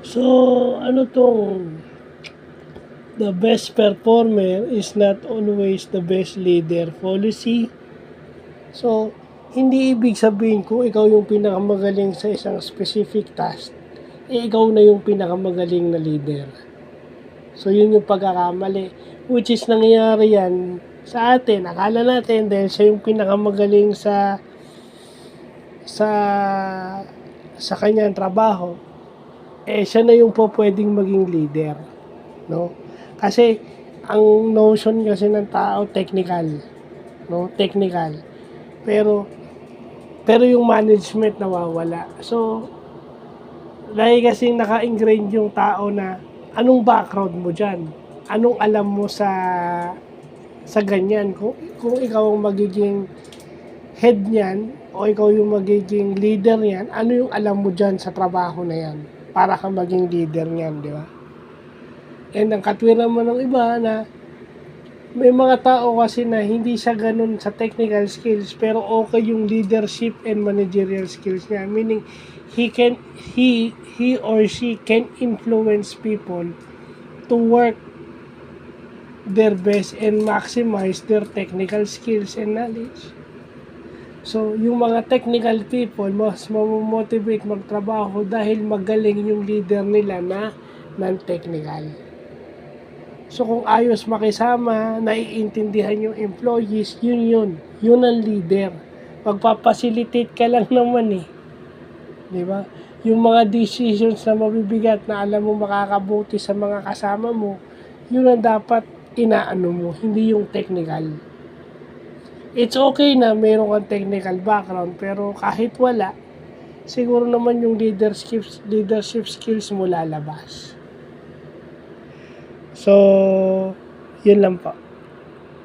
So, ano tong the best performer is not always the best leader policy. So, hindi ibig sabihin kung ikaw yung pinakamagaling sa isang specific task, ikaw na yung pinakamagaling na leader. So, yun yung pagkakamali. Which is nangyayari yan sa atin. Akala natin dahil siya yung pinakamagaling sa sa kanyang trabaho, siya na yung pwedeng maging leader, no? Kasi ang notion kasi ng tao technical, no? Technical. Pero yung management nawawala. So, dahil kasi naka-ingrain yung tao na anong background mo dyan? Anong alam mo sa ganyan? Kung ikaw ang magiging head niyan o ikaw yung magiging leader niyan, ano yung alam mo dyan sa trabaho na yan para ka maging leader niyan, di ba? And ang katwiran mo ng iba na may mga tao kasi na hindi siya ganun sa technical skills pero okay yung leadership and managerial skills niya. Meaning, he or she can influence people to work their best and maximize their technical skills and knowledge. So, yung mga technical people, mas mamomotivate magtrabaho dahil magaling yung leader nila na non-technical. So, kung ayos makisama, naiintindihan yung employees, yun. Yun ang leader. Magpapacilitate ka lang naman eh. Di ba? Yung mga decisions na mabibigat na alam mo makakabuti sa mga kasama mo, yun ang dapat inaano mo, hindi yung technical. It's okay na mayroon kang technical background, pero kahit wala, siguro naman yung leadership skills mo lalabas. So, yun lang po.